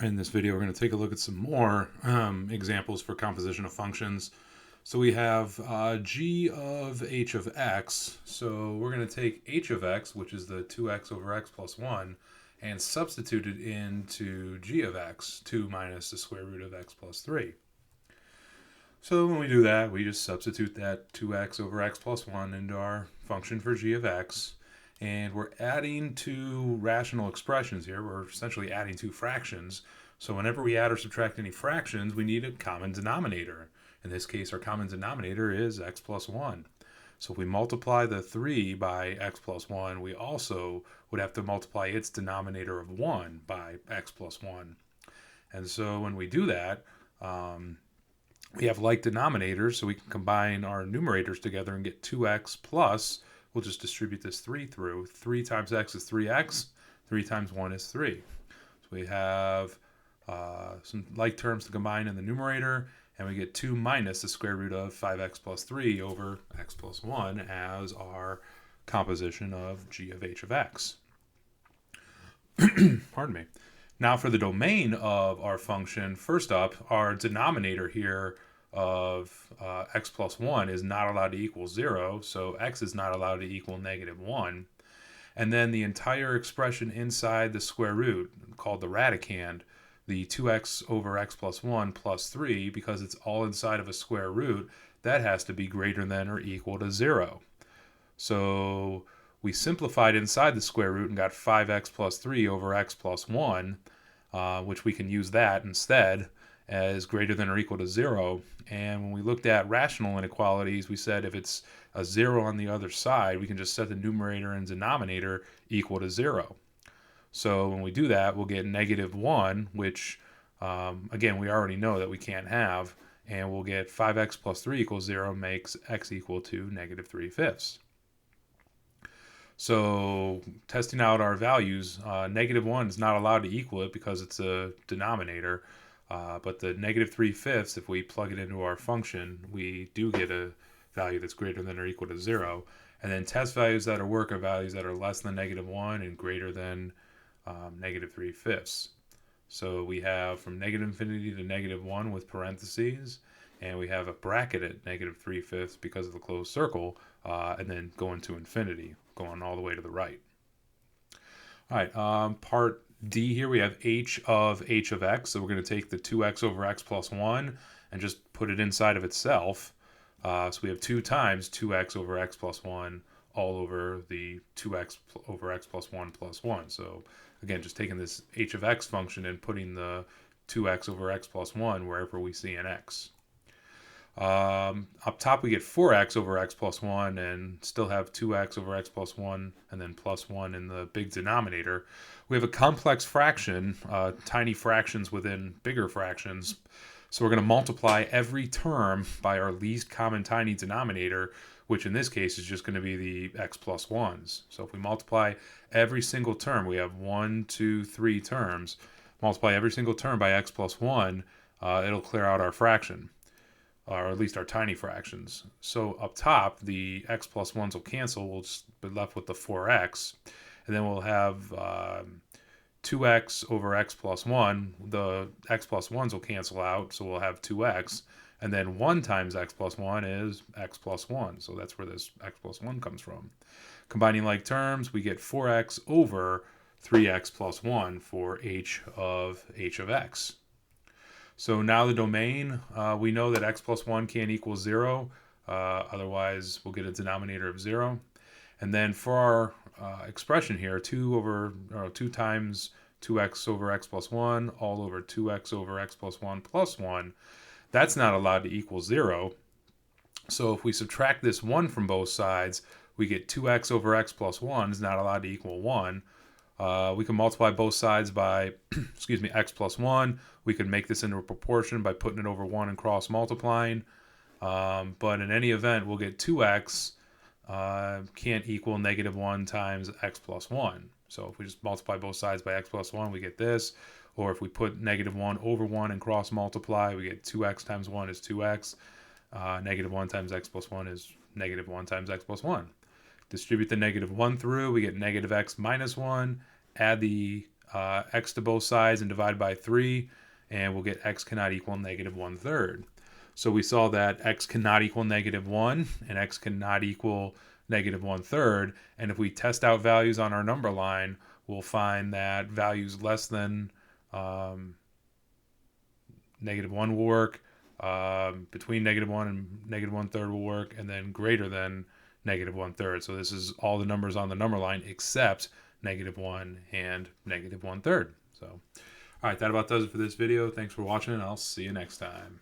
In this video, we're going to take a look at some more examples for composition of functions. So we have g of h of x. So we're going to take h of x, which is the 2x over x plus 1, and substitute it into g of x, 2 minus the square root of x plus 3. So when we do that, we just substitute that 2x over x plus 1 into our function for g of x. And we're adding two rational expressions here. We're essentially adding two fractions. So whenever we add or subtract any fractions, we need a common denominator. In this case, our common denominator is x plus 1. So if we multiply the 3 by x plus 1, we also would have to multiply its denominator of 1 by x plus 1. And so when we do that, we have like denominators, so we can combine our numerators together and get 2x plus, we'll just distribute this 3 through. 3 times x is 3x, 3 times 1 is 3. So we have some like terms to combine in the numerator, and we get 2 minus the square root of 5x plus 3 over x plus 1 as our composition of g of h of x. Pardon me. Now for the domain of our function, first up, our denominator here of x plus 1 is not allowed to equal 0, so x is not allowed to equal negative 1. And then the entire expression inside the square root, called the radicand, the 2x over x plus 1 plus 3, because it's all inside of a square root, that has to be greater than or equal to 0. So we simplified inside the square root and got 5x plus 3 over x plus 1, which we can use that instead as greater than or equal to 0. And when we looked at rational inequalities, we said if it's a 0 on the other side, we can just set the numerator and denominator equal to 0. So when we do that, we'll get negative 1, which, again, we already know that we can't have, and we'll get 5x plus 3 equals 0 makes x equal to negative 3/5. So testing out our values, negative 1 is not allowed to equal it because it's a denominator, but the negative 3/5, if we plug it into our function, we do get a value that's greater than or equal to 0. And then test values that work are values that are less than negative 1 and greater than negative 3/5. So we have from negative infinity to negative 1 with parentheses, and we have a bracket at negative 3/5 because of the closed circle, and then going to infinity, going all the way to the right. All right, part D here, we have h of x. So we're going to take the 2x over x plus 1 and just put it inside of itself. So we have 2 times 2x over x plus 1 all over the 2x over x plus 1 plus 1. So again, just taking this h of x function and putting the 2x over x plus 1 wherever we see an x. Up top we get 4x over x plus 1 and still have 2x over x plus 1 and then plus 1 in the big denominator. We have a complex fraction, tiny fractions within bigger fractions. So we're going to multiply every term by our least common tiny denominator, which in this case is just going to be the x plus 1s. So if we multiply every single term, we have 1, 2, 3 terms. Multiply every single term by x plus 1, it'll clear out our fraction, or at least our tiny fractions. So up top, the x plus 1s will cancel. We'll just be left with the 4x. And then we'll have 2x over x plus 1. The x plus 1s will cancel out, so we'll have 2x. And then 1 times x plus 1 is x plus 1. So that's where this x plus 1 comes from. Combining like terms, we get 4x over 3x plus 1 for h of x. So now the domain, we know that x plus 1 can't equal 0. Otherwise, we'll get a denominator of 0. And then for our expression here, 2 times 2x over x plus 1 all over 2x over x plus 1 plus 1, that's not allowed to equal 0. So if we subtract this 1 from both sides, we get 2x over x plus 1 is not allowed to equal 1. We can multiply both sides by, x plus 1. We can make this into a proportion by putting it over 1 and cross multiplying. But in any event, we'll get 2x can't equal negative 1 times x plus 1. So if we just multiply both sides by x plus 1, we get this. Or if we put negative 1 over 1 and cross multiply, we get 2x times 1 is 2x. Negative 1 times x plus 1 is negative 1 times x plus 1. Distribute the negative 1 through, we get negative x minus 1. Add the x to both sides and divide by 3, and we'll get x cannot equal negative 1/3. So we saw that x cannot equal negative 1 and x cannot equal negative 1/3. And if we test out values on our number line, we'll find that values less than negative 1 will work, between negative 1 and negative 1/3 will work, and then greater than negative 1/3. So this is all the numbers on the number line except negative 1 and negative 1/3. So, all right, that about does it for this video. Thanks for watching, and I'll see you next time.